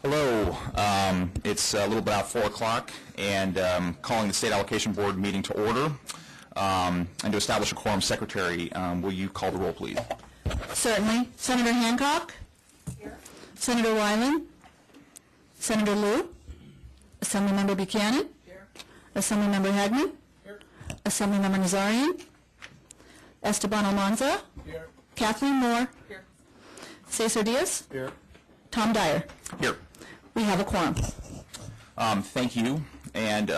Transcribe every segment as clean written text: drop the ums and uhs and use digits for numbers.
Hello. It's a little bit out 4 o'clock, and calling the State Allocation Board meeting to order. And to establish a quorum, Secretary, will you call the roll, please? Certainly. Senator Hancock? Here. Senator Wyman? Senator Liu? Assemblymember Buchanan? Here. Assemblymember Hagman? Here. Assemblymember Nazarian? Esteban Almanza? Here. Kathleen Moore? Here. Cesar Diaz? Here. Tom Dyer? Here. We have a quorum. Thank you. And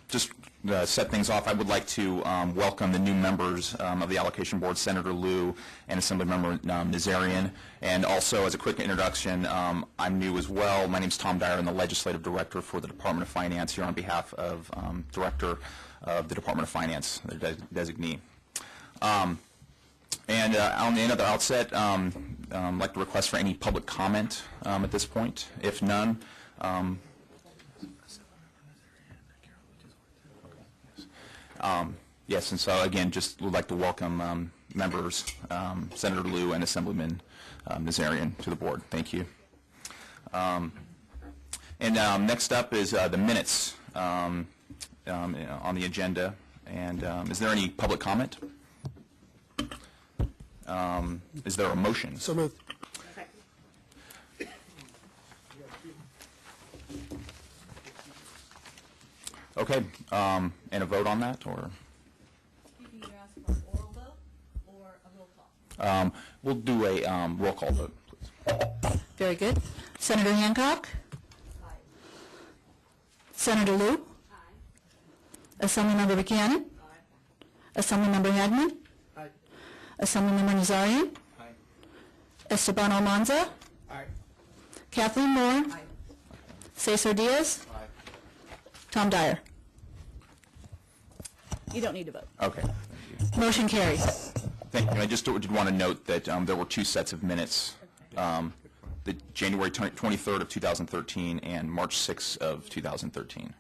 just to set things off, I would like to welcome the new members of the Allocation Board, Senator Liu and Assemblymember Nazarian. And also, as a quick introduction, I'm new as well. My name is Tom Dyer. I'm the Legislative Director for the Department of Finance here on behalf of Director of the Department of Finance, the designee. And on the outset, I'd like to request for any public comment at this point. If none, yes, and so again, just would like to welcome members, Senator Liu and Assemblyman Nazarian to the board. Thank you. And next up is the minutes on the agenda. And is there any public comment? Is there a motion? So moved. Okay, and a vote on that, or? You can either ask for an oral vote or a roll call. We'll do a roll call vote, please. Very good. Senator Hancock? Aye. Senator Liu? Aye. Assemblymember Buchanan? Aye. Assemblymember Hagman? Aye. Assemblymember Nazarian? Aye. Esteban Almanza? Aye. Kathleen Moore? Aye. Cesar Diaz? Aye. Tom Dyer? You don't need to vote. Okay. Motion carries. Thank you. I just did want to note that there were 2 sets of minutes, the January 23rd of 2013 and March 6th of 2013.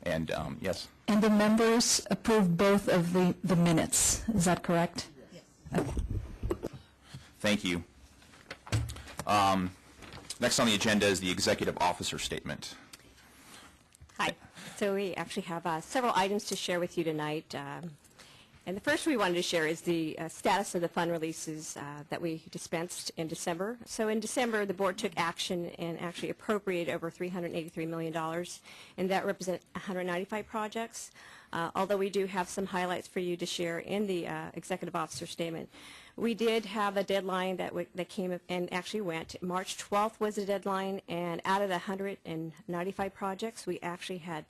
And yes. And the members approved both of the minutes. Is that correct? Yes. Okay. Thank you. Next on the agenda is the Executive Officer Statement. Hi. So we actually have several items to share with you tonight. And the first we wanted to share is the status of the fund releases that we dispensed in December. So in December, the board took action and actually appropriated over $383 million, and that represents 195 projects. Although we do have some highlights for you to share in the Executive Officer Statement. We did have a deadline that came and actually went. March 12th was the deadline, and out of the 195 projects, we actually had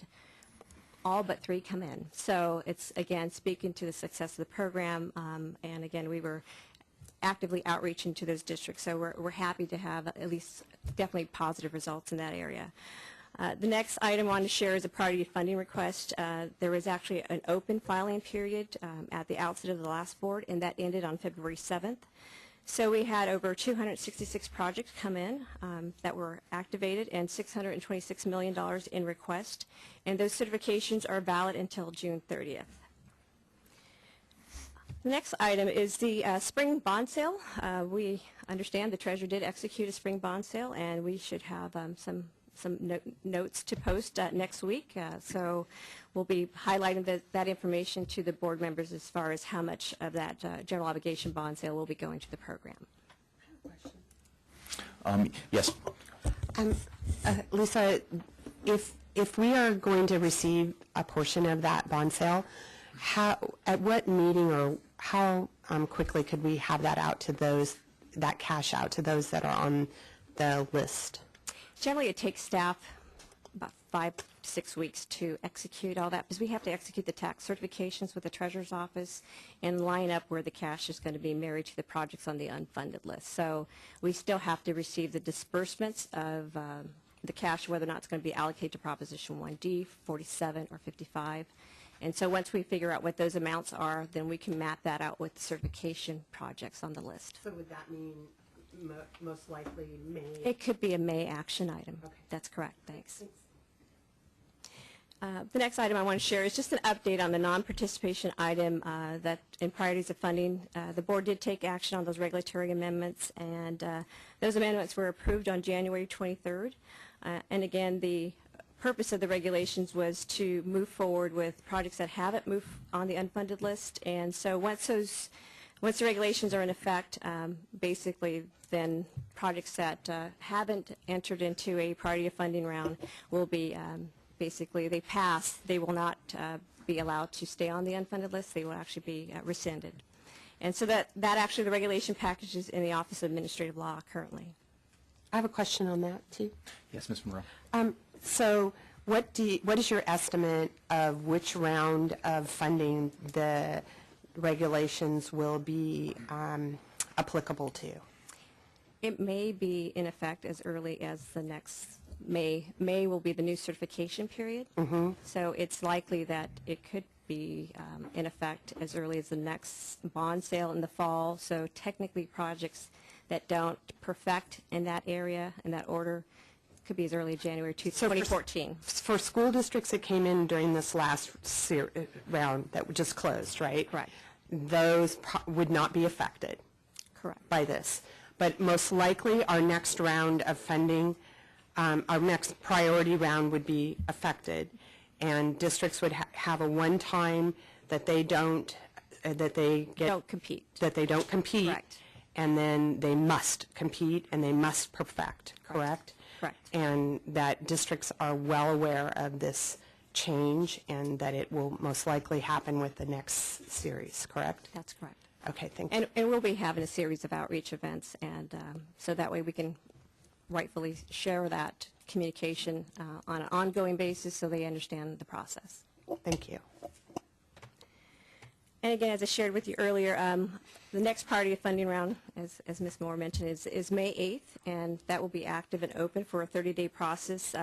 all but 3 come in. So it's, again, speaking to the success of the program, and again, we were actively outreaching to those districts, so we're happy to have at least definitely positive results in that area. The next item I want to share is a priority funding request. There was actually an open filing period at the outset of the last board, and that ended on February 7th. So we had over 266 projects come in that were activated and $626 million in request, and those certifications are valid until June 30th. The next item is the spring bond sale. We understand the Treasurer did execute a spring bond sale, and we should have some notes to post next week. So we'll be highlighting that information to the board members as far as how much of that general obligation bond sale will be going to the program. Yes. Lisa, if we are going to receive a portion of that bond sale, at what meeting or how quickly could we have that out to that cash out to those that are on the list? Generally, it takes staff about 5 to 6 weeks to execute all that, because we have to execute the tax certifications with the Treasurer's Office and line up where the cash is going to be married to the projects on the unfunded list. So we still have to receive the disbursements of the cash, whether or not it's going to be allocated to Proposition 1D, 47, or 55. And so once we figure out what those amounts are, then we can map that out with the certification projects on the list. So would that mean most likely May? It could be a May action item. Okay. That's correct. Thanks. The next item I want to share is just an update on the non-participation item that in priorities of funding. The board did take action on those regulatory amendments, and those amendments were approved on January 23rd. And again, the purpose of the regulations was to move forward with projects that haven't moved on the unfunded list. And so once the regulations are in effect, basically then projects that haven't entered into a priority of funding round will be basically, they pass, they will not be allowed to stay on the unfunded list. They will actually be rescinded. And so that actually the regulation package is in the Office of Administrative Law currently. I have a question on that, too. Yes, Ms. Monroe. So what is your estimate of which round of funding the regulations will be applicable to? It may be in effect as early as the next May. May will be the new certification period. Mm-hmm. So it's likely that it could be in effect as early as the next bond sale in the fall. So technically projects that don't perfect in that area, in that order, could be as early as January 2014. For school districts that came in during this last round that just closed, right? Correct. Those would not be affected. Correct. By this. But most likely our next round of funding, our next priority round would be affected, and districts would have a one-time that they don't, Don't compete. that they don't compete. Correct. And then they must compete and they must perfect, correct? Correct. And that districts are well aware of this change and that it will most likely happen with the next series, correct? That's correct. Okay, thank you. And we'll be having a series of outreach events, and so that way we can rightfully share that communication on an ongoing basis so they understand the process. Thank you. And again, as I shared with you earlier, the next priority of funding round, as Ms. Moore mentioned, is May 8th, and that will be active and open for a 30-day process.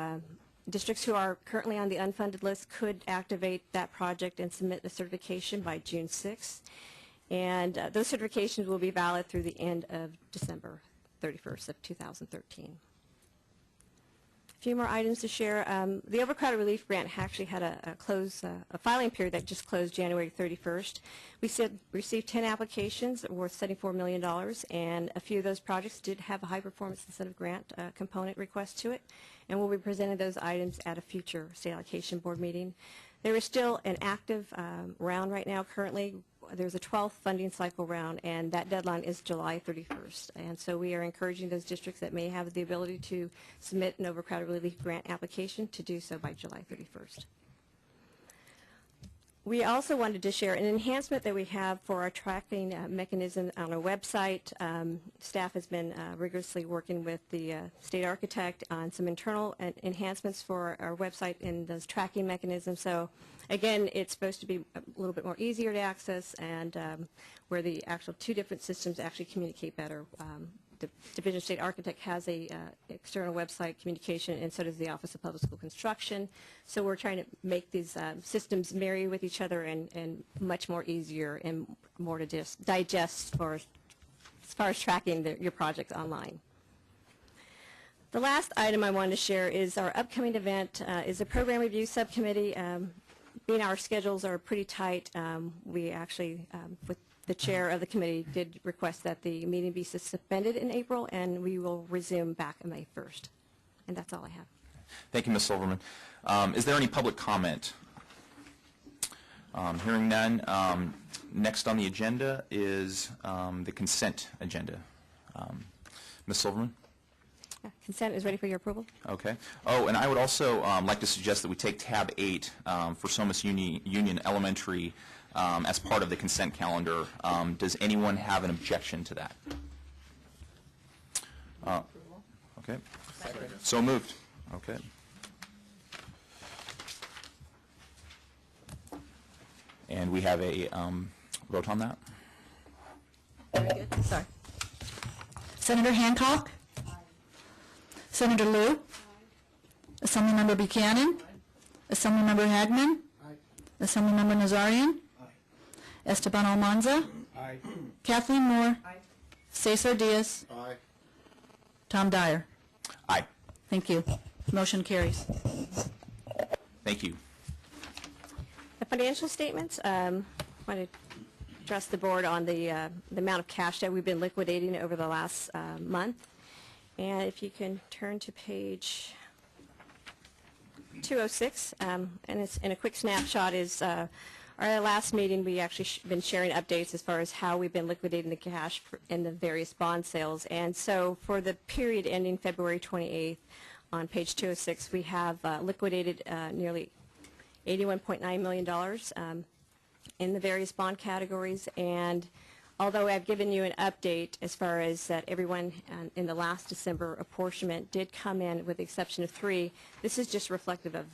Districts who are currently on the unfunded list could activate that project and submit the certification by June 6th. And those certifications will be valid through the end of December 31st of 2013. A few more items to share. The overcrowded relief grant actually had a filing period that just closed January 31st. We received 10 applications worth $74 million, and a few of those projects did have a high performance incentive grant component request to it, and we'll be presenting those items at a future State Allocation Board meeting. There is still an active round right now currently. There's a 12th funding cycle round, and that deadline is July 31st. And so we are encouraging those districts that may have the ability to submit an overcrowded relief grant application to do so by July 31st. We also wanted to share an enhancement that we have for our tracking mechanism on our website. Staff has been rigorously working with the state architect on some internal enhancements for our website in those tracking mechanisms. So again, it's supposed to be a little bit more easier to access, and where the actual two different systems actually communicate better. The Division of State Architect has a external website communication, and so does the Office of Public School Construction. So we're trying to make these systems marry with each other and much more easier and more to just digest for, as far as tracking your projects online. The last item I wanted to share is our upcoming event is a program review subcommittee. Being our schedules are pretty tight, we actually, with the chair of the committee, did request that the meeting be suspended in April, and we will resume back on May 1st. And that's all I have. Thank you, Ms. Silverman. Is there any public comment? Hearing none. Next on the agenda is the consent agenda. Ms. Silverman? Consent is ready for your approval. Okay. Oh, and I would also like to suggest that we take tab 8 for Somis Union Elementary as part of the consent calendar. Does anyone have an objection to that? Okay. So moved. Okay. And we have a vote on that. Very good. Sorry. Senator Hancock? Aye. Senator Liu? Aye. Assemblymember Buchanan? Aye. Assemblymember Hagman? Aye. Assemblymember Nazarian? Aye. Esteban Almanza? Aye. Kathleen Moore? Aye. Cesar Diaz? Aye. Tom Dyer? Aye. Thank you. Motion carries. Thank you. The financial statements, I want to address the board on the amount of cash that we've been liquidating over the last month. And if you can turn to page 206, and it's in a quick snapshot is our last meeting we actually been sharing updates as far as how we've been liquidating the cash in the various bond sales. And so for the period ending February 28th on page 206, we have liquidated nearly $81.9 million in the various bond categories. And although I've given you an update as far as that everyone in the last December apportionment did come in with the exception of 3, this is just reflective of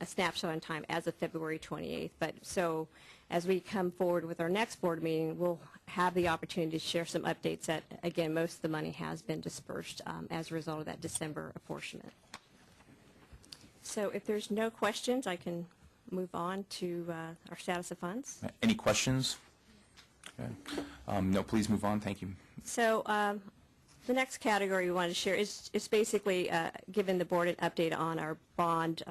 a snapshot in time as of February 28th. But so as we come forward with our next board meeting, we'll have the opportunity to share some updates that, again, most of the money has been dispersed as a result of that December apportionment. So if there's no questions, I can move on to our status of funds. Any questions? Okay. No, please move on. Thank you. So the next category we wanted to share is basically giving the board an update on our bond,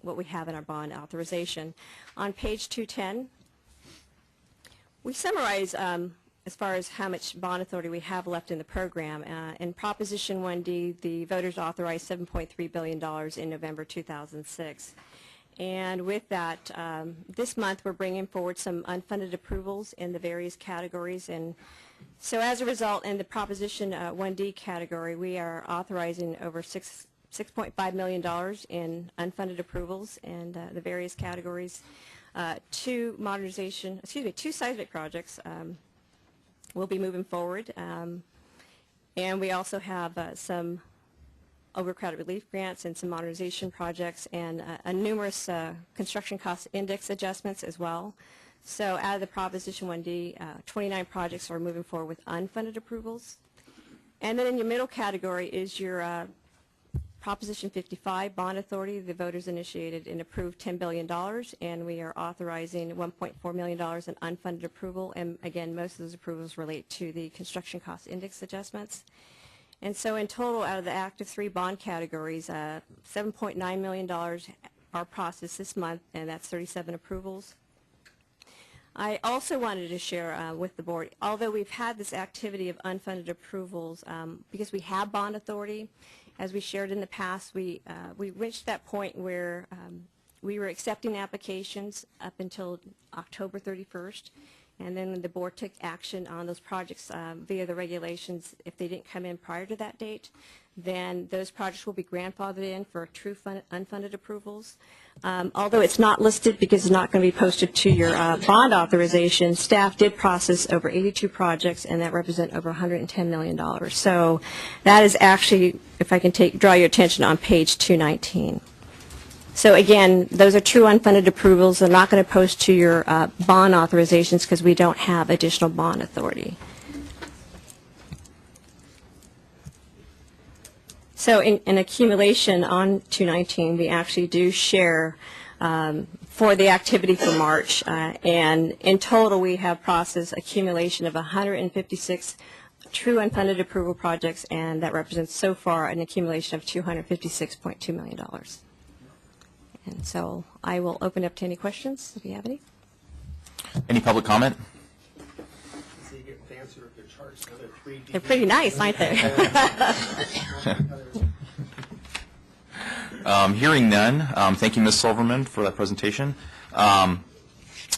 what we have in our bond authorization. On page 210, we summarize as far as how much bond authority we have left in the program. In Proposition 1D, the voters authorized $7.3 billion in November 2006. And with that, this month we're bringing forward some unfunded approvals in the various categories. And so as a result, in the Proposition 1D category, we are authorizing over $6.5 million in unfunded approvals in the various categories. 2 seismic projects will be moving forward. And we also have some overcrowded relief grants and some modernization projects and numerous construction cost index adjustments as well. So out of the Proposition 1D, 29 projects are moving forward with unfunded approvals. And then in your middle category is your Proposition 55 bond authority. The voters initiated and approved $10 billion, and we are authorizing $1.4 million in unfunded approval. And again, most of those approvals relate to the construction cost index adjustments. And so in total, out of the active 3 bond categories, $7.9 million are processed this month, and that's 37 approvals. I also wanted to share with the board, although we've had this activity of unfunded approvals, because we have bond authority, as we shared in the past, we reached that point where we were accepting applications up until October 31st. And then the board took action on those projects via the regulations. If they didn't come in prior to that date, then those projects will be grandfathered in for true unfunded approvals. Although it's not listed because it's not going to be posted to your bond authorization, staff did process over 82 projects, and that represent over $110 million. So that is actually, if I can draw your attention on page 219. So again, those are true unfunded approvals. They're not going to post to your bond authorizations because we don't have additional bond authority. So in accumulation on 219, we actually do share for the activity for March. And in total, we have processed accumulation of 156 true unfunded approval projects, and that represents so far an accumulation of $256.2 million. And so I will open up to any questions, if you have any. Any public comment? So you get fancy with their charts. Now they're 3D. They're pretty nice, aren't they? Hearing none, thank you, Ms. Silverman, for that presentation.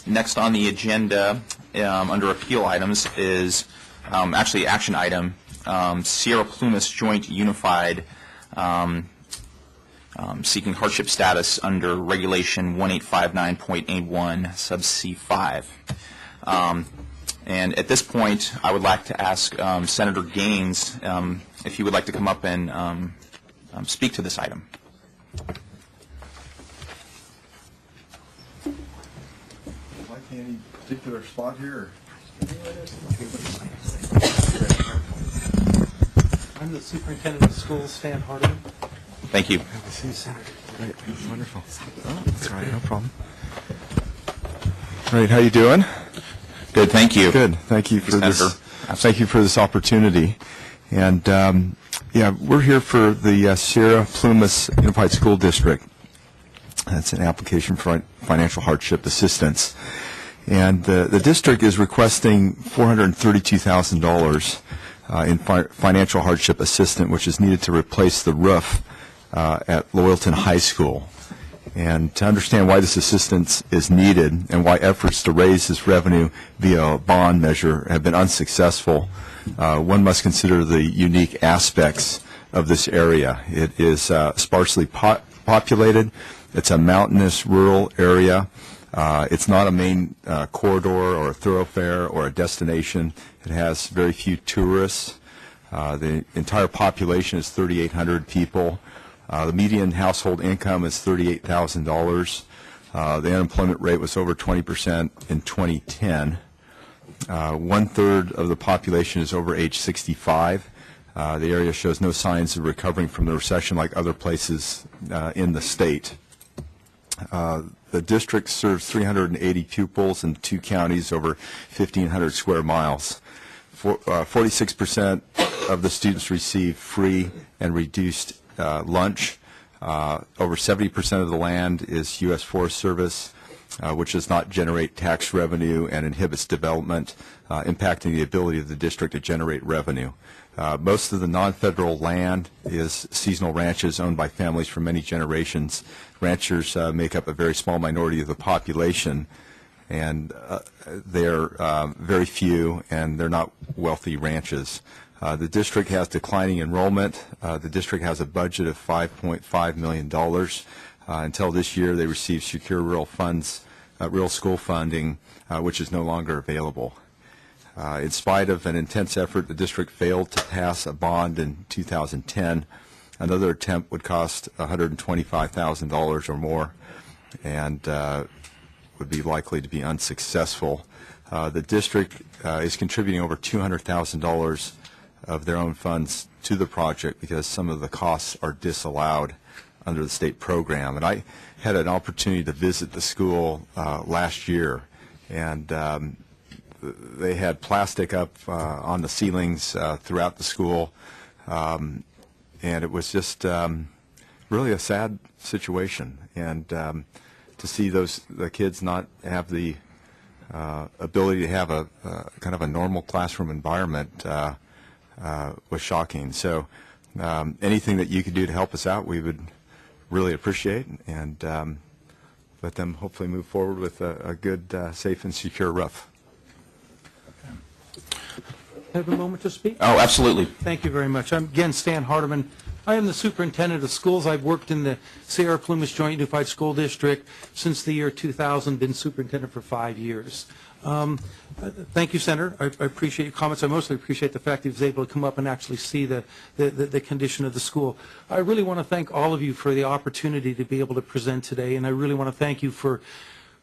Next on the agenda, under appeal items, is actually action item, SIERRA-PLUMAS Joint Unified seeking hardship status under Regulation 1859.81, sub C5. And at this point, I would like to ask Senator Gaines if he would like to come up and speak to this item. Like any particular spot here? I'm the superintendent of schools, Stan Hardiman. Thank you. Have a seat, Senator. Right, wonderful. Oh, that's all right, no problem. All right, how you doing? Good, thank you. Good. Thank you for this. Senator. Thank you for this opportunity. And yeah, we're here for the SIERRA-PLUMAS Unified School District. That's an application for financial hardship assistance. And the district is requesting $432,000 in financial hardship assistance, which is needed to replace the roof at Loyalton High School. And to understand why this assistance is needed and why efforts to raise this revenue via a bond measure have been unsuccessful, one must consider the unique aspects of this area. It is sparsely populated. It's a mountainous rural area. It's not a main corridor or a thoroughfare or a destination. It has very few tourists. The entire population is 3,800 people. The median household income is $38,000. The unemployment rate was over 20% in 2010. One-third of the population is over age 65. The area shows no signs of recovering from the recession like other places in the state. The district serves 380 pupils in 2 counties over 1,500 square miles. 46% of the students receive free and reduced lunch. Over 70% of the land is U.S. Forest Service, which does not generate tax revenue and inhibits development, impacting the ability of the district to generate revenue. Most of the non-federal land is seasonal ranches owned by families for many generations. Ranchers make up a very small minority of the population, and they're very few, and they're not wealthy ranches. The district has declining enrollment. The district has a budget of $5.5 million. Until this year, they received secure rural funds, rural school funding, which is no longer available. In spite of an intense effort, the district failed to pass a bond in 2010. Another attempt would cost $125,000 or more, and would be likely to be unsuccessful. The district is contributing over $200,000 of their own funds to the project because some of the costs are disallowed under the state program. And I had an opportunity to visit the school last year, and they had plastic up on the ceilings throughout the school, and it was just really a sad situation. And to see the kids not have the ability to have a kind of a normal classroom environment was shocking. So anything that you could do to help us out, we would really appreciate, and let them hopefully move forward with a good, safe, and secure roof. Have a moment to speak? Oh, absolutely. Thank you very much. I'm again Stan Hardeman. I am the superintendent of schools. I've worked in the SIERRA-PLUMAS Joint Unified School District since the year 2000, been superintendent for 5 years. Thank you, Senator. I appreciate your comments. I mostly appreciate the fact that he was able to come up and actually see the condition of the school. I really want to thank all of you for the opportunity to be able to present today, and I really want to thank you for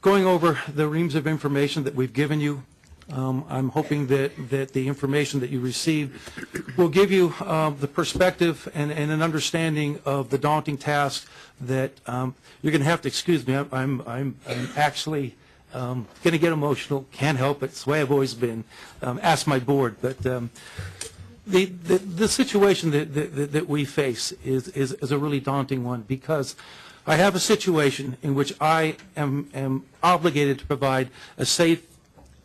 going over the reams of information that we've given you. I'm hoping that the information that you receive will give you the perspective and an understanding of the daunting task that you're going to have to excuse me. I'm actually going to get emotional. Can't help it. It's the way I've always been. Ask my board, but the situation that we face is a really daunting one, because I have a situation in which I am obligated to provide a safe,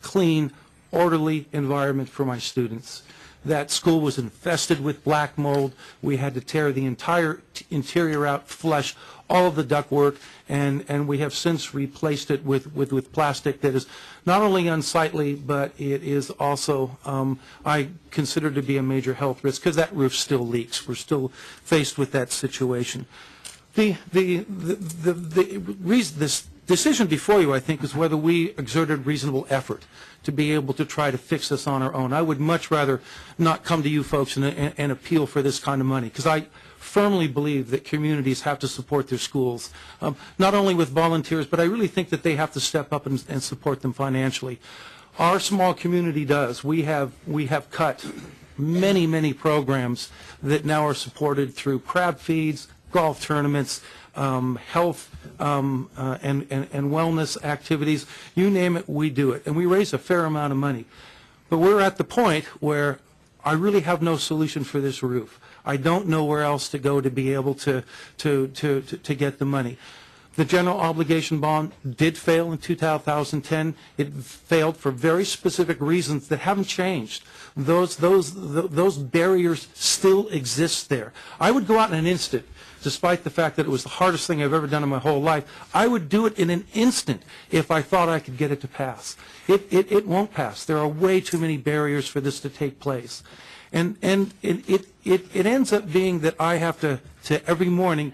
clean, orderly environment for my students. That school was infested with black mold. We had to tear the entire interior out, flush all of the ductwork, and we have since replaced it with plastic that is not only unsightly, but it is also, I consider to be a major health risk, because that roof still leaks. We're still faced with that situation. This decision before you, I think, is whether we exerted reasonable effort to be able to try to fix this on our own. I would much rather not come to you folks and appeal for this kind of money, because I firmly believe that communities have to support their schools, not only with volunteers, but I really think that they have to step up and support them financially. Our small community does. We have cut many programs that now are supported through crab feeds, golf tournaments, health and wellness activities. You name it, we do it. And we raise a fair amount of money. But we're at the point where I really have no solution for this roof. I don't know where else to go to be able to get the money. The general obligation bond did fail in 2010. It failed for very specific reasons that haven't changed. Those barriers still exist there. I would go out in an instant, despite the fact that it was the hardest thing I've ever done in my whole life. I would do it in an instant if I thought I could get it to pass. It won't pass. There are way too many barriers for this to take place. And it ends up being that I have to every morning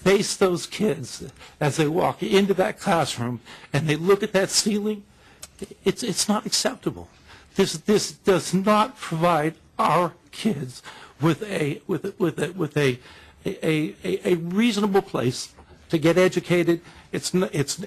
face those kids as they walk into that classroom and they look at that ceiling. It's not acceptable. This does not provide our kids with a reasonable place to get educated.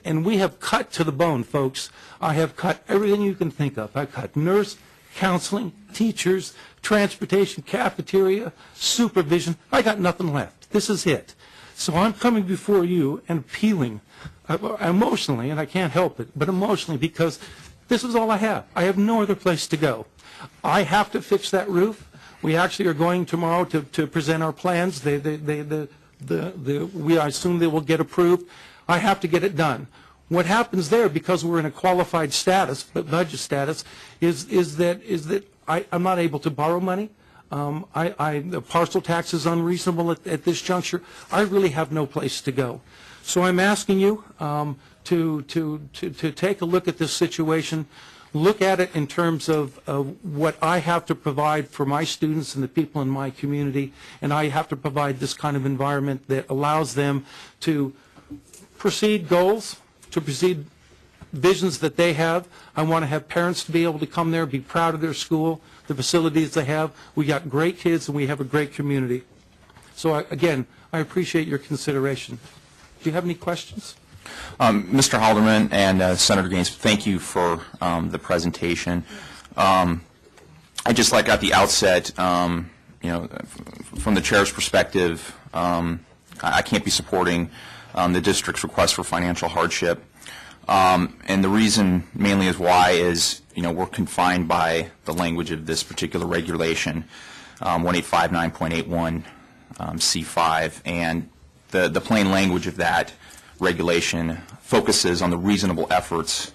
And we have cut to the bone, folks. I have cut everything you can think of. I cut nurse, counseling, teachers, transportation, cafeteria, supervision. I got nothing left. This is it. So I'm coming before you and appealing emotionally, and I can't help it, but emotionally, because this is all I have. I have no other place to go. I have to fix that roof. We actually are going tomorrow to present our plans. I assume they will get approved. I have to get it done. What happens there, because we're in a qualified status, but budget status, is that I'm not able to borrow money. The parcel tax is unreasonable at this juncture. I really have no place to go. So I'm asking you to take a look at this situation, look at it in terms of what I have to provide for my students and the people in my community, and I have to provide this kind of environment that allows them to proceed goals, to proceed visions that they have. I want to have parents to be able to come there, be proud of their school, the facilities they have. We got great kids and we have a great community. So again, I appreciate your consideration. Do you have any questions? Mr. Halderman and Senator Gaines, thank you for the presentation. I'd just like at the outset, from the chair's perspective, I can't be supporting the district's request for financial hardship. And the reason mainly is why is, we're confined by the language of this particular regulation, 1859.81 C5, and the plain language of that regulation focuses on the reasonable efforts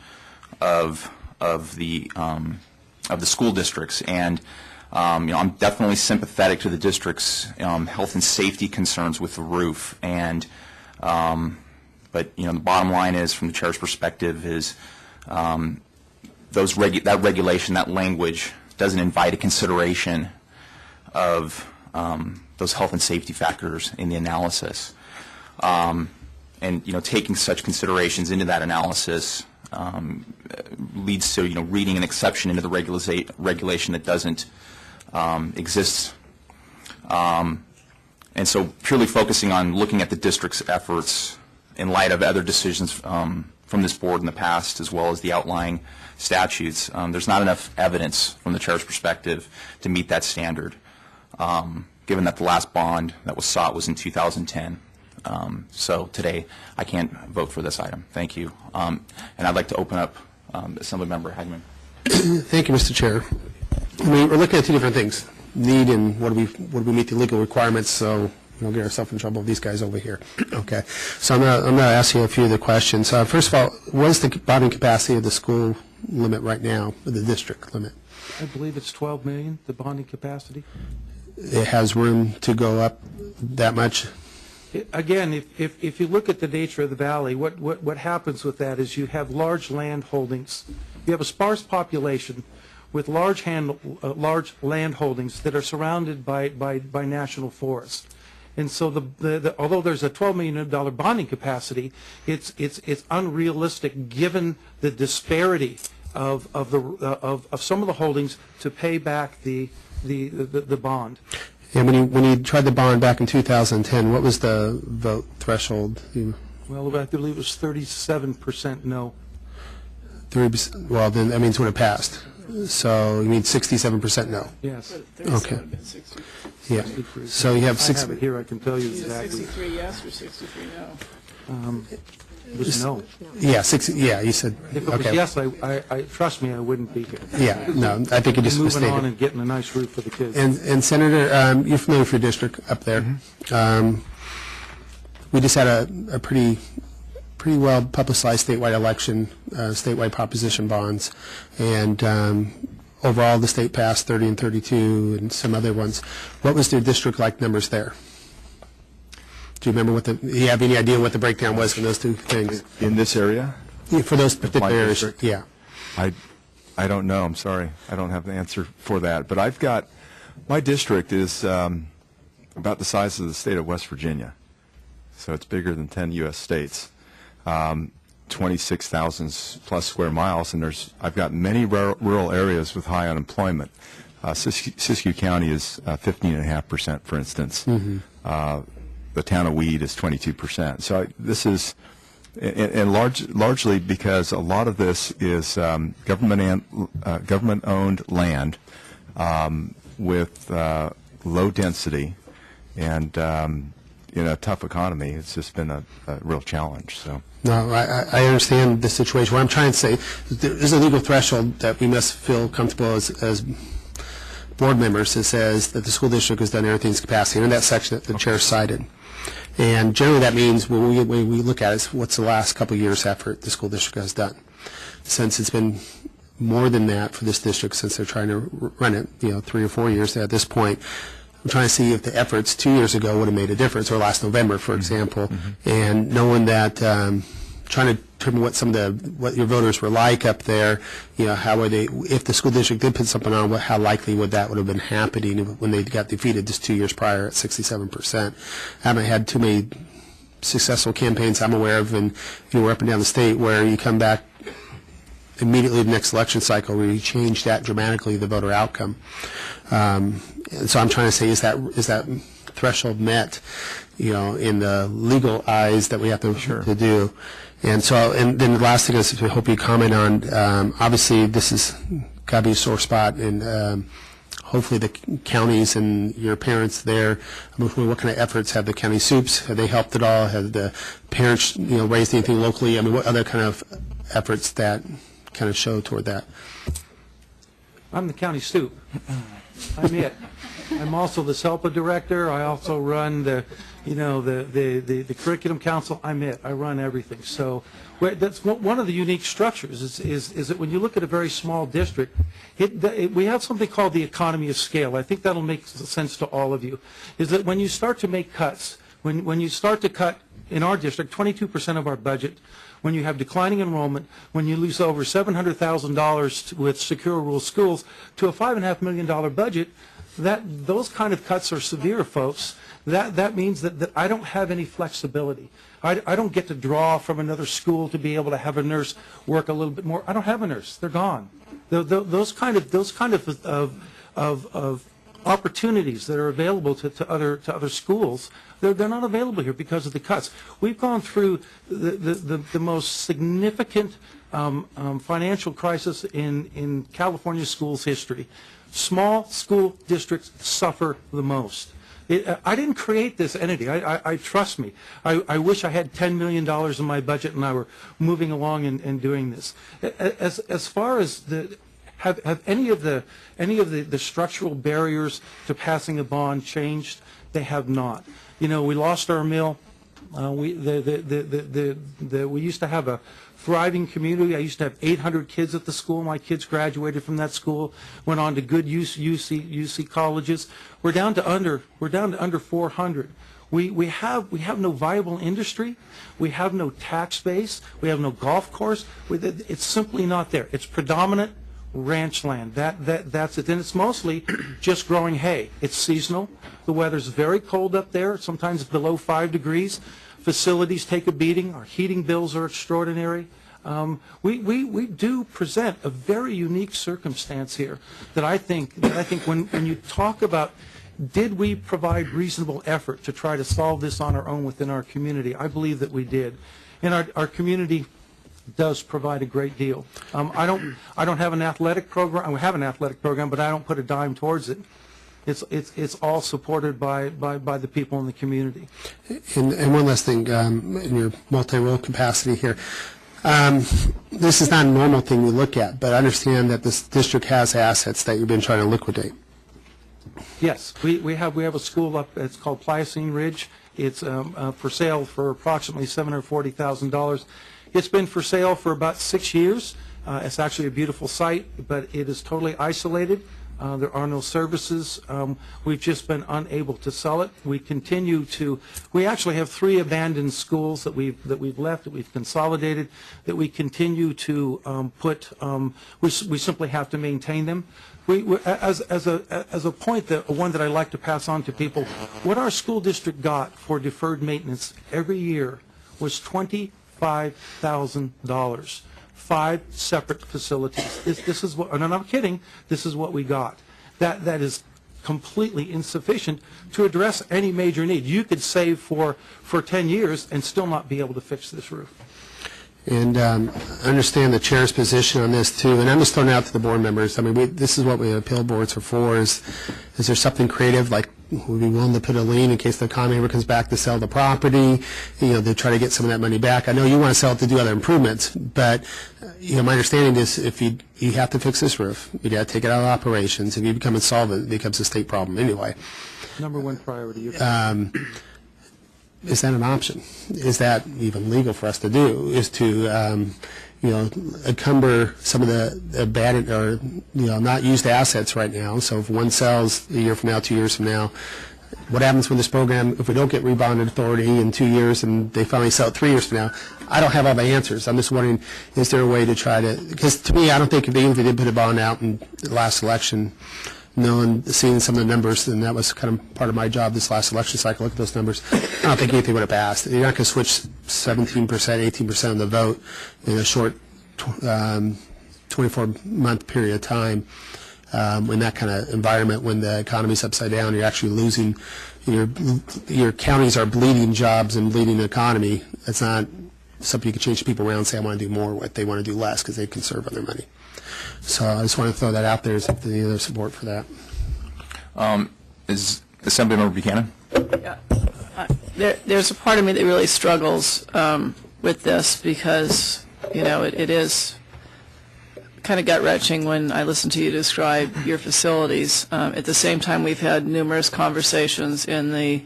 of the school districts. And I'm definitely sympathetic to the district's health and safety concerns with the roof. And but the bottom line is, from the chair's perspective, is that regulation, that language, doesn't invite a consideration of those health and safety factors in the analysis. And taking such considerations into that analysis leads to reading an exception into the regulation that doesn't exist. And so purely focusing on looking at the district's efforts in light of other decisions from this board in the past, as well as the outlying statutes, there's not enough evidence from the chair's perspective to meet that standard, given that the last bond that was sought was in 2010. So today, I can't vote for this item. Thank you. And I'd like to open up Assemblymember Hagman. Thank you, Mr. Chair. We're looking at two different things: need and what do we meet the legal requirements, so we don't get ourselves in trouble with these guys over here. Okay. So I'm gonna ask you a few of the questions. First of all, what is the bonding capacity of the school limit right now, the district limit? I believe it's 12 million, the bonding capacity. It has room to go up that much? Again, if you look at the nature of the valley, what happens with that is you have large land holdings. You have a sparse population with large land holdings that are surrounded by national forests. And so although there's a $12 million bonding capacity, it's unrealistic given the disparity of some of the holdings to pay back the bond. And when you tried the bond back in 2010, what was the vote threshold? Well, I believe it was 37% no. 30%, well, then that means when it passed. So you mean 67% no? Yes. Okay. Yeah. So you have I have it here. I can tell you exactly. 63 yes or 63 no? It was no. Yeah, 60. Yeah, you said. If it was okay. yes, I trust me, I wouldn't be here. Yeah, no, I think you just moving misstated. on and getting a nice roof for the kids. And Senator, you're familiar with your district up there. Mm-hmm. We just had a pretty pretty well publicized statewide election, statewide proposition bonds, and overall the state passed 30 and 32 and some other ones. What was their district-like numbers there? Do you remember do you have any idea what the breakdown was for those two things? In this area? Yeah, for those particular areas, district? yeah. I don't know, I'm sorry. I don't have the answer for that. But I've got, my district is about the size of the state of West Virginia. So it's bigger than 10 U.S. states. 26,000 plus square miles, and I've got many rural areas with high unemployment. Siskiyou County is 15.5%, for instance. The town of Weed is 22%. So this is, and largely because a lot of this is government-owned land with low density, and in a tough economy, it's just been a real challenge. So. No, I understand the situation. What I'm trying to say is there's a legal threshold that we must feel comfortable as board members that says that the school district has done everything in its capacity, and in that section that the chair cited. And generally that means when we look at it, what's the last couple of years' effort the school district has done. Since it's been more than that for this district, since they're trying to run it, 3 or 4 years at this point, I'm trying to see if the efforts 2 years ago would have made a difference, or last November, for example, and knowing that, trying to determine what your voters were like up there, how were they, if the school district did put something on, how likely would that would have been happening when they got defeated just 2 years prior at 67%. I haven't had too many successful campaigns I'm aware of, and we're up and down the state where you come back immediately the next election cycle where you change that dramatically, the voter outcome. And so I'm trying to say, is that threshold met, in the legal eyes that we have to do? And so, and then the last thing is, I hope you comment on, obviously this is got to be a sore spot, and hopefully the counties and your parents there, what kind of efforts have the county soups, have they helped at all? Have the parents, raised anything locally? I mean, what other kind of efforts that kind of show toward that? I'm the county soup. I'm it. I'm also the SELPA director. I also run the curriculum council. I'm it. I run everything. So that's one of the unique structures is that when you look at a very small district, we have something called the economy of scale. I think that'll make sense to all of you. Is that when you start to make cuts, when you start to cut in our district 22% of our budget, when you have declining enrollment, when you lose over $700,000 with secure rural schools to a $5.5 million budget, those kind of cuts are severe, folks. That means that I don't have any flexibility. I don't get to draw from another school to be able to have a nurse work a little bit more. I don't have a nurse. They're gone. Those kind of opportunities that are available to other schools, they're not available here because of the cuts. We've gone through the most significant financial crisis in California schools history. Small school districts suffer the most. I didn't create this entity. I trust me. I wish I had $10 million in my budget and I were moving along and doing this. As far as have any of the structural barriers to passing a bond changed? They have not. We lost our mill. We used to have a thriving community. I used to have 800 kids at the school. My kids graduated from that school, went on to good UC colleges. We're down to under 400. We have no viable industry. We have no tax base. We have no golf course. It's simply not there. It's predominant ranch land. That's it. And it's mostly just growing hay. It's seasonal. The weather's very cold up there, sometimes below 5 degrees. Facilities take a beating. Our heating bills are extraordinary. We do present a very unique circumstance here that I think when you talk about did we provide reasonable effort to try to solve this on our own within our community, I believe that we did. And our community does provide a great deal. I don't have an athletic program. We have an athletic program, but I don't put a dime towards it. It's all supported by the people in the community. And one last thing, in your multi-role capacity here, this is not a normal thing we look at, but I understand that this district has assets that you've been trying to liquidate. Yes, we have a school up. It's called Pliocene Ridge. It's for sale for approximately $740,000. It's been for sale for about 6 years. It's actually a beautiful site, but it is totally isolated. There are no services. We've just been unable to sell it. We continue to. We actually have 3 abandoned schools that we've left, that we've consolidated, that we continue to put. We simply have to maintain them. As a point, one that I like to pass on to people, what our school district got for deferred maintenance every year was $25,000. 5 separate facilities. This is what, and I'm not kidding, this is what we got. That is completely insufficient to address any major need. You could save for 10 years and still not be able to fix this roof. And I understand the chair's position on this too, and I'm just throwing it out to the board members. I mean, this is what appeal boards are for. Is there something creative, like would be willing to put a lien in case the economy ever comes back to sell the property, to try to get some of that money back? I know you want to sell it to do other improvements, but my understanding is if you have to fix this roof, you got to take it out of operations. If you become insolvent, it becomes a state problem anyway. Number one priority. Is that an option? Is that even legal for us to do? Is to encumber some of the abandoned or not used assets right now? So if one sells a year from now, 2 years from now, what happens when this program, if we don't get rebonded authority in 2 years and they finally sell it 3 years from now? I don't have all the answers. I'm just wondering, is there a way to try to, because to me, I don't think if they did put a bond out in the last election, seeing some of the numbers, and that was kind of part of my job this last election cycle, look at those numbers, I don't think anything would have passed. You're not going to switch 17%, 18% of the vote in a short 24-month period of time in that kind of environment when the economy's upside down. You're actually losing, your counties are bleeding jobs and bleeding the economy. It's not something you can change people around and say, I want to do more, what they want to do less because they conserve other money. So I just want to throw that out there. Is there any other support for that? Is Assemblymember Buchanan? Yeah. There's a part of me that really struggles with this because, it is kind of gut-wrenching when I listen to you describe your facilities. At the same time, we've had numerous conversations in the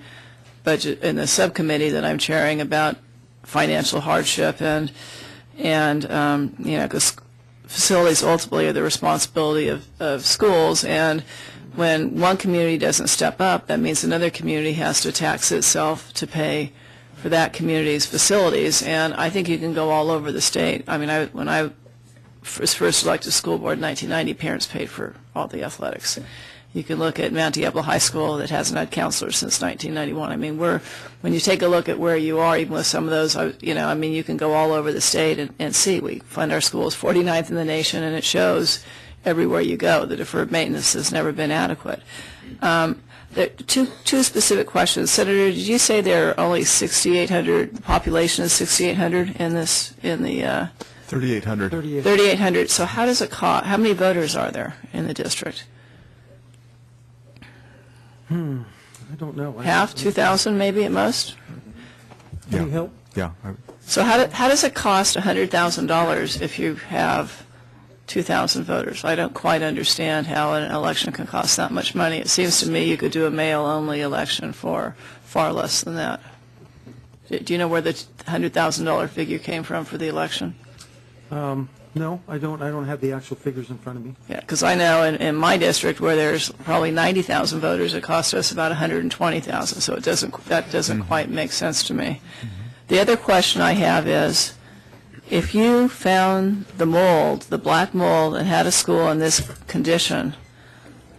budget, in the subcommittee that I'm chairing about financial hardship and because facilities ultimately are the responsibility of schools, and when one community doesn't step up, that means another community has to tax itself to pay for that community's facilities, and I think you can go all over the state. I mean, when I was first elected to school board in 1990, parents paid for all the athletics. You can look at Mount Diablo High School that hasn't had counselors since 1991. I mean, when you take a look at where you are, even with some of those, you can go all over the state and see. We fund our schools 49th in the nation, and it shows everywhere you go. The deferred maintenance has never been adequate. Two specific questions. Senator, did you say there are only 6,800, the population is 6,800 in the 3,800. 3,800. So how does it cost? How many voters are there in the district? I don't know. Half, 2,000 maybe at most? Any help? Yeah. So how does it cost $100,000 if you have 2,000 voters? I don't quite understand how an election can cost that much money. It seems to me you could do a mail-only election for far less than that. Do you know where the $100,000 figure came from for the election? No, I don't have the actual figures in front of me. Yeah, because I know in my district where there's probably 90,000 voters, it costs us about 120,000. So that doesn't quite make sense to me. The other question I have is, if you found the mold, the black mold, and had a school in this condition,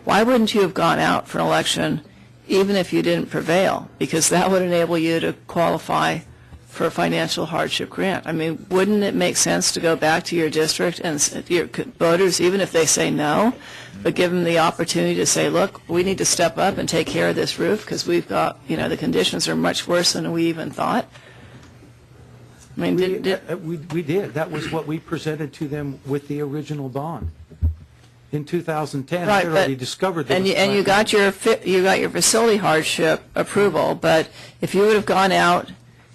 why wouldn't you have gone out for an election even if you didn't prevail? Because that would enable you to qualify for a financial hardship grant. I mean, wouldn't it make sense to go back to your district and your voters, even if they say no, but give them the opportunity to say, look, we need to step up and take care of this roof because we've got, the conditions are much worse than we even thought? I mean, we did. That was what we presented to them with the original bond. In 2010, right, I already discovered that. And you got your facility hardship approval, but if you would have gone out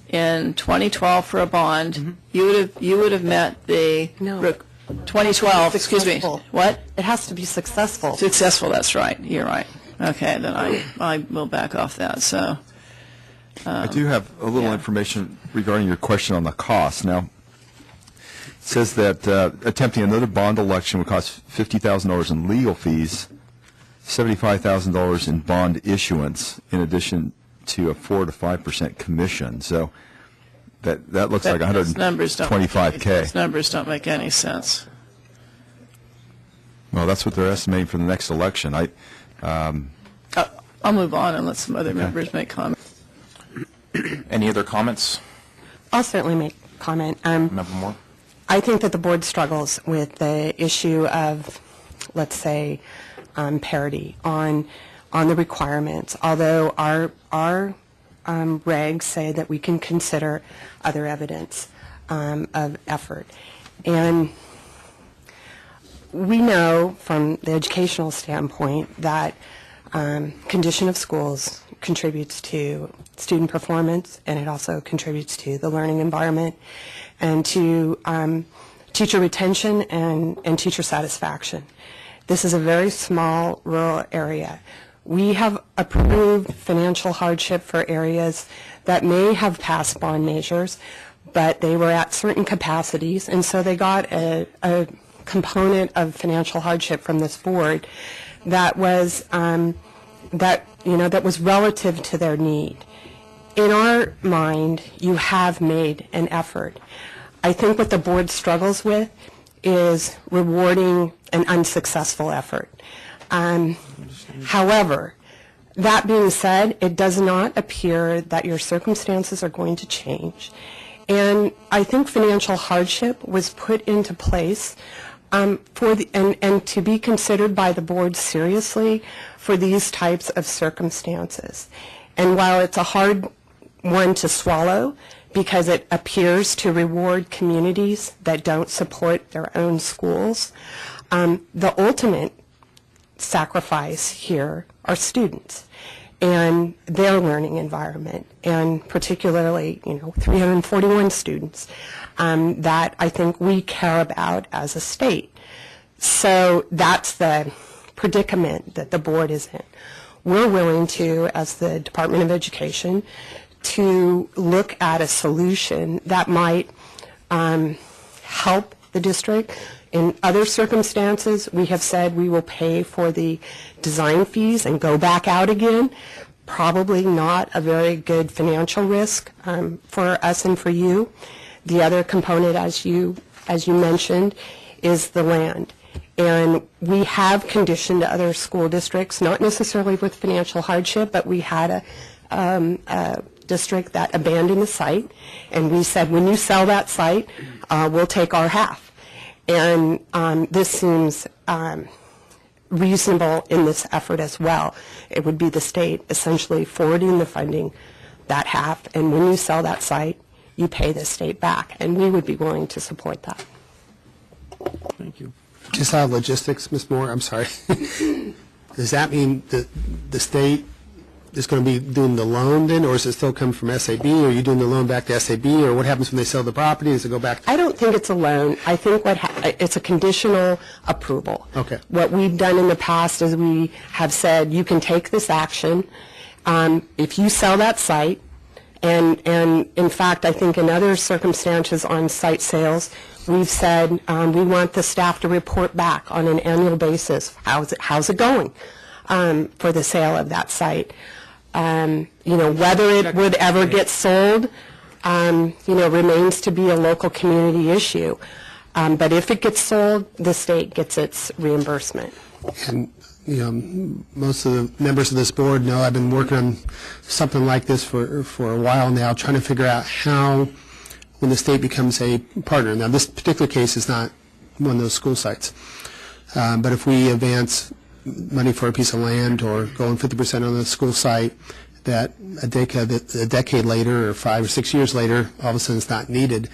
in 2012 for a bond, you would have met the 2012. Excuse me. What? It has to be successful. Successful. That's right. You're right. Okay, then I will back off that. So I do have a little information regarding your question on the cost. Now, it says that attempting another bond election would cost $50,000 in legal fees, $75,000 in bond issuance, in addition to a 4 to 5% commission. So that looks like $125K. Those numbers don't make any sense. Well, that's what they're estimating for the next election. I'll move on and let some other members make comments. Any other comments? I'll certainly make comment. Member Moore? I think that the board struggles with the issue of, let's say, parity on the requirements, although our regs say that we can consider other evidence of effort. And we know from the educational standpoint that condition of schools contributes to student performance, and it also contributes to the learning environment and to teacher retention and teacher satisfaction. This is a very small rural area. We have approved financial hardship for areas that may have passed bond measures, but they were at certain capacities, and so they got a component of financial hardship from this board that was that was relative to their need. In our mind, you have made an effort. I think what the board struggles with is rewarding an unsuccessful effort. However, that being said, it does not appear that your circumstances are going to change. And I think financial hardship was put into place and to be considered by the board seriously for these types of circumstances. And while it's a hard one to swallow because it appears to reward communities that don't support their own schools, the ultimate sacrifice here are students and their learning environment, and particularly, 341 students that I think we care about as a state. So that's the predicament that the board is in. We're willing to, as the Department of Education, to look at a solution that might help the district. In other circumstances, we have said we will pay for the design fees and go back out again. Probably not a very good financial risk for us and for you. The other component, as you mentioned, is the land. And we have conditioned other school districts, not necessarily with financial hardship, but we had a district that abandoned the site, and we said, when you sell that site, we'll take our half. And this seems reasonable in this effort as well. It would be the state essentially forwarding the funding, that half, and when you sell that site, you pay the state back, and we would be willing to support that. Thank you. Just out of logistics, Ms. Moore, I'm sorry. Does that mean that the state is going to be doing the loan then, or does it still come from SAB, or are you doing the loan back to SAB, or what happens when they sell the property? Does it go back to... I don't think it's a loan. I think it's a conditional approval. Okay. What we've done in the past is we have said you can take this action if you sell that site, and in fact, I think in other circumstances on site sales, we've said we want the staff to report back on an annual basis. How's it going for the sale of that site? Whether it would ever get sold, remains to be a local community issue. But if it gets sold, the state gets its reimbursement. And, most of the members of this board know I've been working on something like this for a while now, trying to figure out how, when the state becomes a partner. Now, this particular case is not one of those school sites. But if we advance money for a piece of land or go on 50% on the school site, that a decade later or 5 or 6 years later, all of a sudden it's not needed.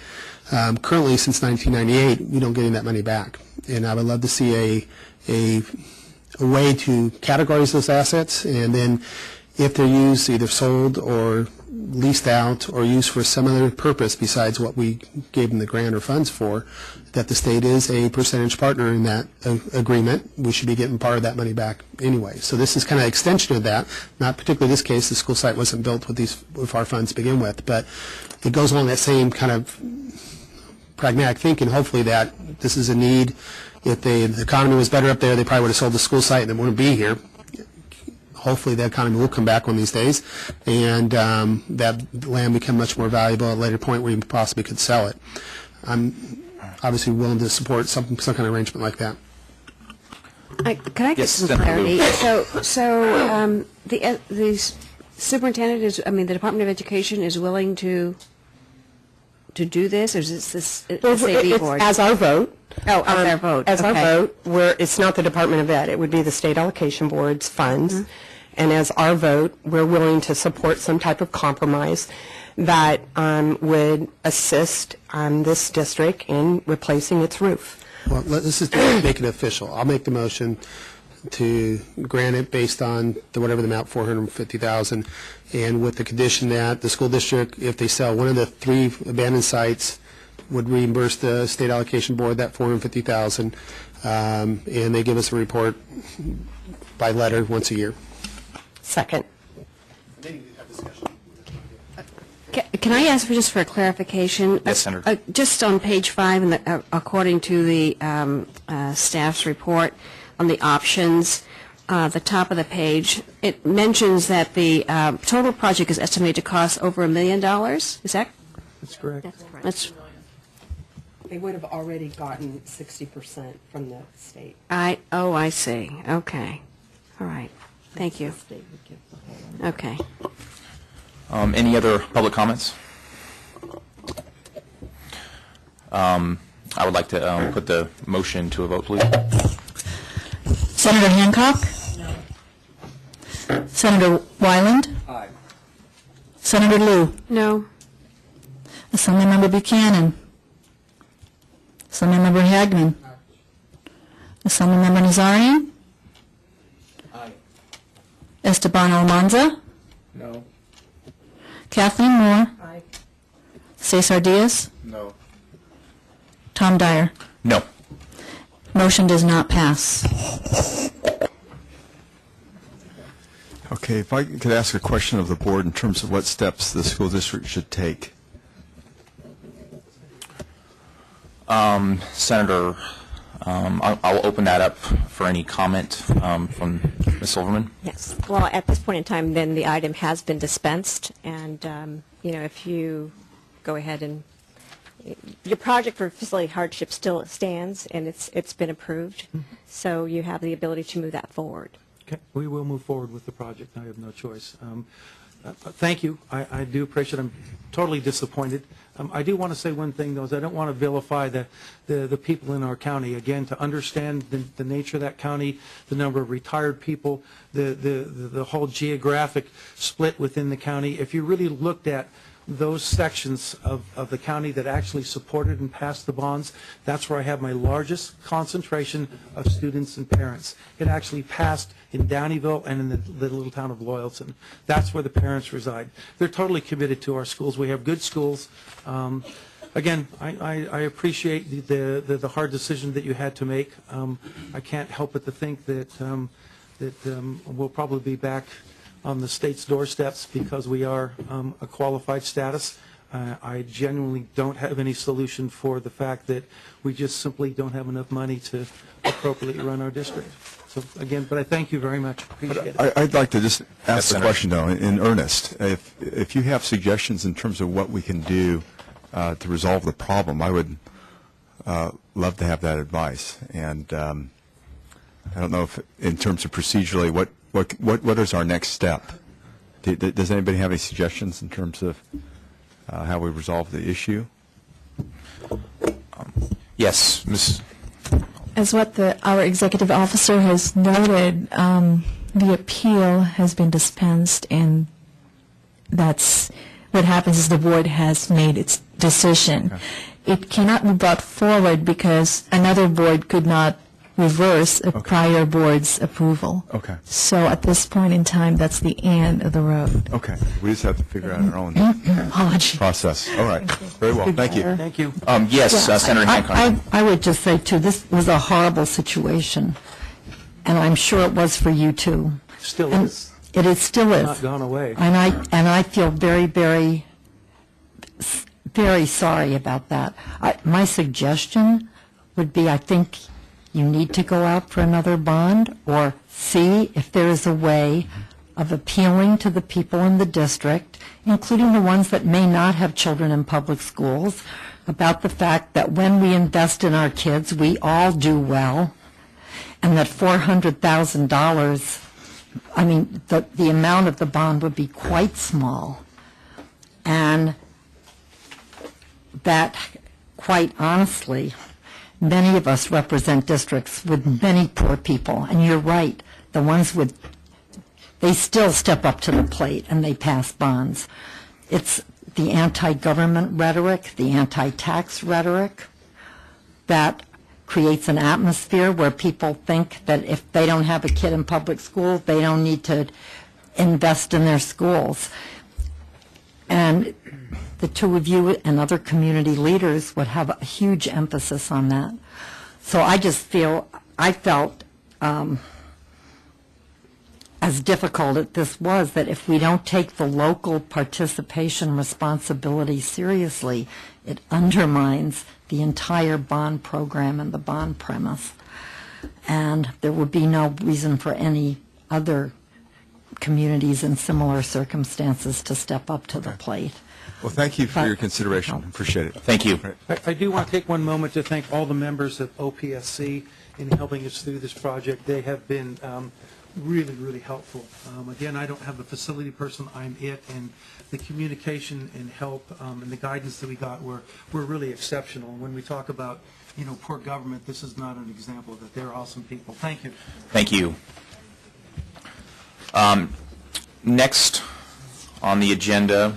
Currently, since 1998, we don't get any of that money back. And I would love to see a way to categorize those assets, and then if they're used, either sold or leased out or used for some other purpose besides what we gave them the grant or funds for, that the state is a percentage partner in that agreement. We should be getting part of that money back anyway. So this is kind of extension of that. Not particularly this case, the school site wasn't built with our funds to begin with, but it goes along that same kind of pragmatic thinking, hopefully, that this is a need. If the economy was better up there, they probably would have sold the school site and it wouldn't be here. Hopefully the economy will come back one of these days, and that land become much more valuable at a later point where you possibly could sell it. I'm obviously willing to support some kind of arrangement like that. Can I get some clarity? So the superintendent is, I mean, the Department of Education is willing to do this, or is this SAB board? As our vote. Oh, as our vote. As okay. our vote, it's not the Department of Ed. It would be the State Allocation Board's funds. Mm-hmm. And as our vote, we're willing to support some type of compromise that would assist this district in replacing its roof. Well, let's just make it official. I'll make the motion to grant it based on whatever the amount, $450,000, and with the condition that the school district, if they sell one of the 3 abandoned sites, would reimburse the State Allocation Board that $450,000, and they give us a report by letter once a year. Second. Can I ask just for a clarification? Yes, Senator. Just on page 5, and according to the staff's report on the options, the top of the page, it mentions that the total project is estimated to cost over $1 million. Is that? That's correct. That's correct. They would have already gotten 60% from the state. I see. Okay. All right. Thank you. Okay. Any other public comments? I would like to put the motion to a vote, please. Senator Hancock? No. Senator Wyland? Aye. Senator Liu? No. Assemblymember Buchanan? Assemblymember Hagman? Assemblymember Nazarian? Aye. Esteban Almanza? No. Kathleen Moore? Aye. Cesar Diaz? No. Tom Dyer? No. Motion does not pass. Okay, if I could ask a question of the board in terms of what steps the school district should take. Senator, I'll open that up for any comment from Ms. Silverman. Yes. Well, at this point in time, then the item has been dispensed, and if you go ahead and your project for facility hardship still stands, and it's been approved, so you have the ability to move that forward. Okay, we will move forward with the project. I have no choice. Thank you. I do appreciate it. I'm totally disappointed. I do want to say one thing, though, is I don't want to vilify the people in our county. Again, to understand the nature of that county, the number of retired people, the whole geographic split within the county. If you really looked at those sections of the county that actually supported and passed the bonds, that's where I have my largest concentration of students and parents. It actually passed in Downeyville and in the little town of Loyalton. That's where the parents reside. They're totally committed to our schools. We have good schools. Again, I appreciate the hard decision that you had to make. I can't help but to think that we'll probably be back on the state's doorsteps because we are a qualified status. I genuinely don't have any solution for the fact that we just simply don't have enough money to appropriately run our district. So again, but I thank you very much. Appreciate it. I'd like to just ask the Senator. question, though, in earnest. If you have suggestions in terms of what we can do to resolve the problem, I would love to have that advice. And I don't know if, in terms of procedurally, what is our next step? Does anybody have any suggestions in terms of how we resolve the issue? Yes, Ms. As what our executive officer has noted, the appeal has been dispensed, and that's what happens is the board has made its decision. Okay. It cannot be brought forward because another board could not reverse a prior board's approval. Okay. So at this point in time, that's the end of the road. Okay, we just have to figure out our own Apology. process. All right, very well, thank you. Thank you. Yes, Senator Hancock. I would just say, too, this was a horrible situation, and I'm sure it was for you, too. Still And is. it still is. Not gone away. And I feel very, very, very sorry about that. My suggestion would be, I think you need to go out for another bond, or see if there is a way of appealing to the people in the district, including the ones that may not have children in public schools, about the fact that when we invest in our kids, we all do well, and that $400,000, I mean, the amount of the bond would be quite small, and that, quite honestly, many of us represent districts with many poor people, and you're right, the ones with, they still step up to the plate and they pass bonds. It's the anti-government rhetoric, the anti-tax rhetoric that creates an atmosphere where people think that if they don't have a kid in public school, they don't need to invest in their schools. And the two of you and other community leaders would have a huge emphasis on that. So I just feel, I felt, as difficult as this was, that if we don't take the local participation responsibility seriously, it undermines the entire bond program and the bond premise. And there would be no reason for any other communities in similar circumstances to step up to the plate. Well, thank you for your consideration, appreciate it. Thank you. I do want to take one moment to thank all the members of OPSC in helping us through this project. They have been really, really helpful. Again, I don't have a facility person, I'm it, and the communication and help and the guidance that we got were really exceptional. And when we talk about, poor government, this is not an example of that. They're awesome people. Thank you. Thank you. Next on the agenda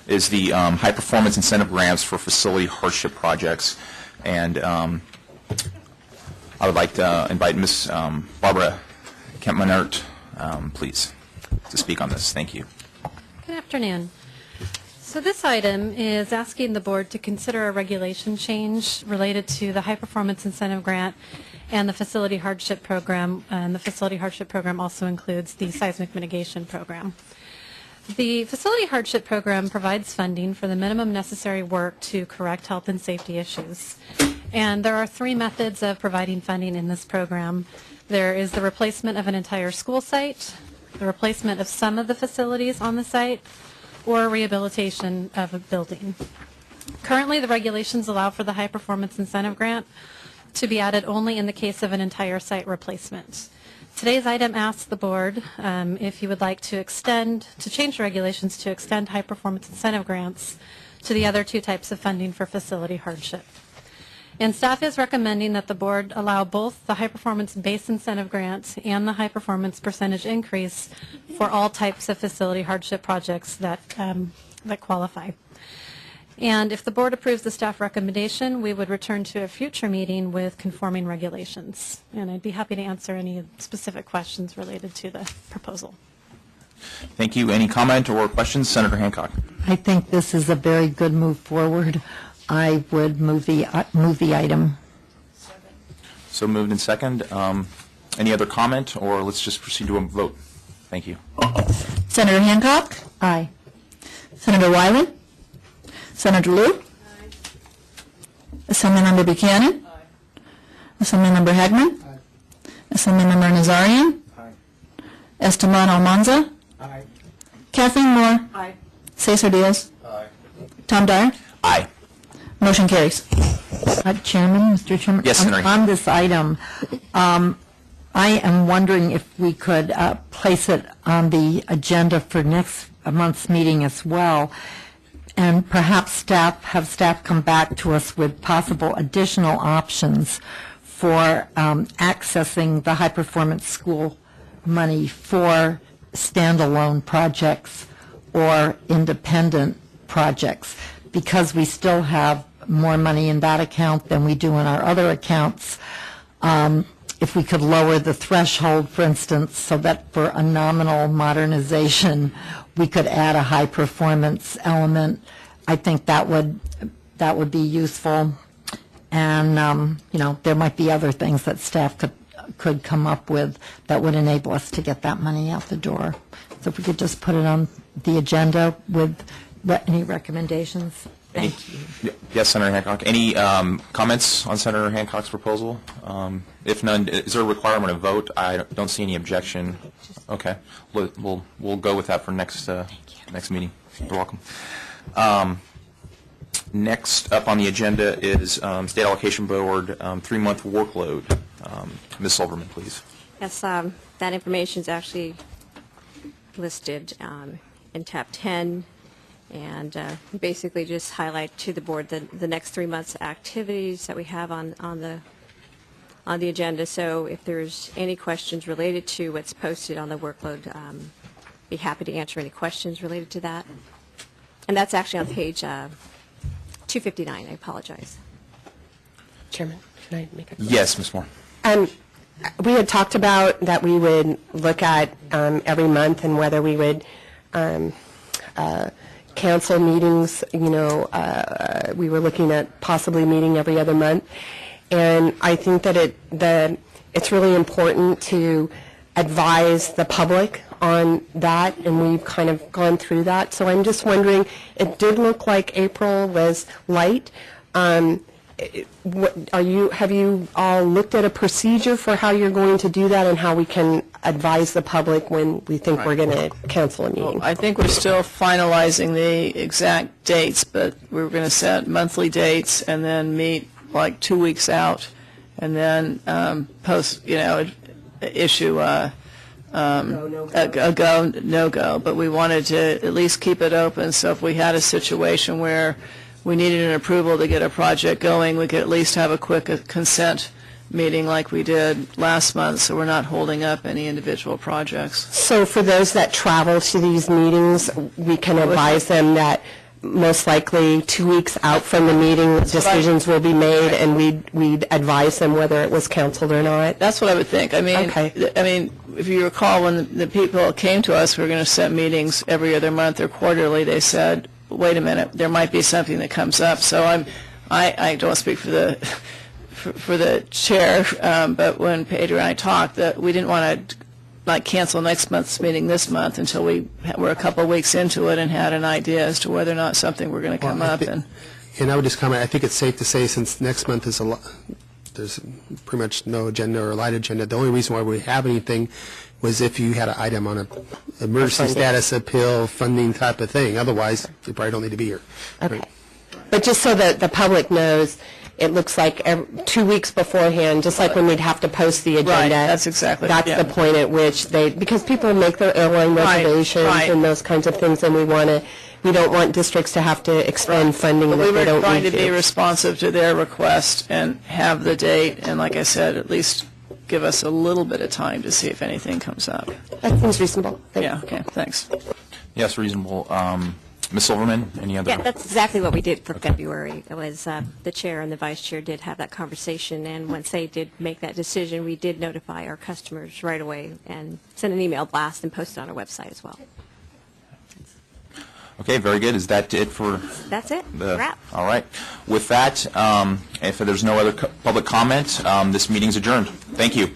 is the high performance incentive grants for facility hardship projects. And I would like to invite Ms. Barbara Kempmanert, please, to speak on this. Thank you. Good afternoon. So this item is asking the board to consider a regulation change related to the high performance incentive grant and the Facility Hardship Program, and the Facility Hardship Program also includes the Seismic Mitigation Program. The Facility Hardship Program provides funding for the minimum necessary work to correct health and safety issues. And there are three methods of providing funding in this program. There is the replacement of an entire school site, the replacement of some of the facilities on the site, or rehabilitation of a building. Currently, the regulations allow for the high performance incentive grant to be added only in the case of an entire site replacement. Today's item asks the board if you would like to change the regulations to extend high performance incentive grants to the other two types of funding for facility hardship. And staff is recommending that the board allow both the high performance base incentive grant and the high performance percentage increase for all types of facility hardship projects that qualify. And if the board approves the staff recommendation, we would return to a future meeting with conforming regulations. And I'd be happy to answer any specific questions related to the proposal. Thank you. Any comment or questions? Senator Hancock. I think this is a very good move forward. I would move the item. So moved and second. Any other comment, or let's just proceed to a vote? Thank you. Senator Hancock? Aye. Senator Wyland? Senator Liu? Aye. Assemblymember Buchanan? Aye. Assemblymember Hagman? Aye. Assemblymember Nazarian? Aye. Esteban Almanza? Aye. Kathleen Moore? Aye. Cesar Diaz? Aye. Tom Dyer? Aye. Motion carries. Chairman, Mr. Chairman? Yes, Senator. On this item, I am wondering if we could place it on the agenda for next month's meeting as well, and perhaps have staff come back to us with possible additional options for accessing the high-performance school money for standalone projects or independent projects, because we still have more money in that account than we do in our other accounts. if we could lower the threshold, for instance, so that for a nominal modernization, we could add a high-performance element, I think that would be useful. And, there might be other things that staff could come up with that would enable us to get that money out the door. So if we could just put it on the agenda with any recommendations. Thank you. Yes, Senator Hancock. Any comments on Senator Hancock's proposal? If none, is there a requirement of vote? I don't see any objection. Okay, we'll go with that for next meeting. You're welcome. Next up on the agenda is State Allocation Board 3-month workload. Ms. Silverman, please. Yes, that information is actually listed in tab 10. And basically just highlight to the board the next 3 months' activities that we have on the agenda. So if there's any questions related to what's posted on the workload, be happy to answer any questions related to that. And that's actually on page 259. I apologize. Chairman, can I make a comment? Yes, Ms. Moore. We had talked about that we would look at every month and whether we would cancel meetings. We were looking at possibly meeting every other month. And I think that it's really important to advise the public on that, and we've kind of gone through that. So I'm just wondering, it did look like April was light. Have you all looked at a procedure for how you're going to do that and how we can advise the public when we think we're going to cancel a meeting? Well, I think we're still finalizing the exact dates, but we're going to set monthly dates and then meet like 2 weeks out, and then issue a go, no-go. But we wanted to at least keep it open, so if we had a situation where we needed an approval to get a project going, we could at least have a quick consent meeting like we did last month, so we're not holding up any individual projects. So for those that travel to these meetings, we can advise them that most likely 2 weeks out from the meeting, decisions will be made, and we'd advise them whether it was canceled or not. That's what I would think. I mean, okay. If you recall, when the people came to us, we were going to set meetings every other month or quarterly. They said, wait a minute, there might be something that comes up. So I don't speak for the chair, but when Pedro and I talked, that we didn't want to cancel next month's meeting this month until we were a couple of weeks into it and had an idea as to whether or not something were going to come up. And I would just comment, I think it's safe to say, since next month is there's pretty much no agenda or light agenda, the only reason why we have anything was if you had an item on an emergency status appeal, funding type of thing. Otherwise, you probably don't need to be here. Okay. But just so that the public knows, it looks like 2 weeks beforehand, just like when we'd have to post the agenda. Right, that's exactly. That's the point at which because people make their airline reservations and those kinds of things, and we don't want districts to have to expend funding that they don't need to. We were trying to be responsive to their request and have the date, and like I said, at least give us a little bit of time to see if anything comes up. That seems reasonable. Yeah, okay, thanks. Yes, reasonable. Ms. Silverman, any other? Yeah, that's exactly what we did for February. It was the chair and the vice chair did have that conversation, and once they did make that decision, we did notify our customers right away and send an email blast and post it on our website as well. Okay, very good. Is that it for? That's it. Wrap. All right. With that, if there's no other public comment, this meeting's adjourned. Thank you.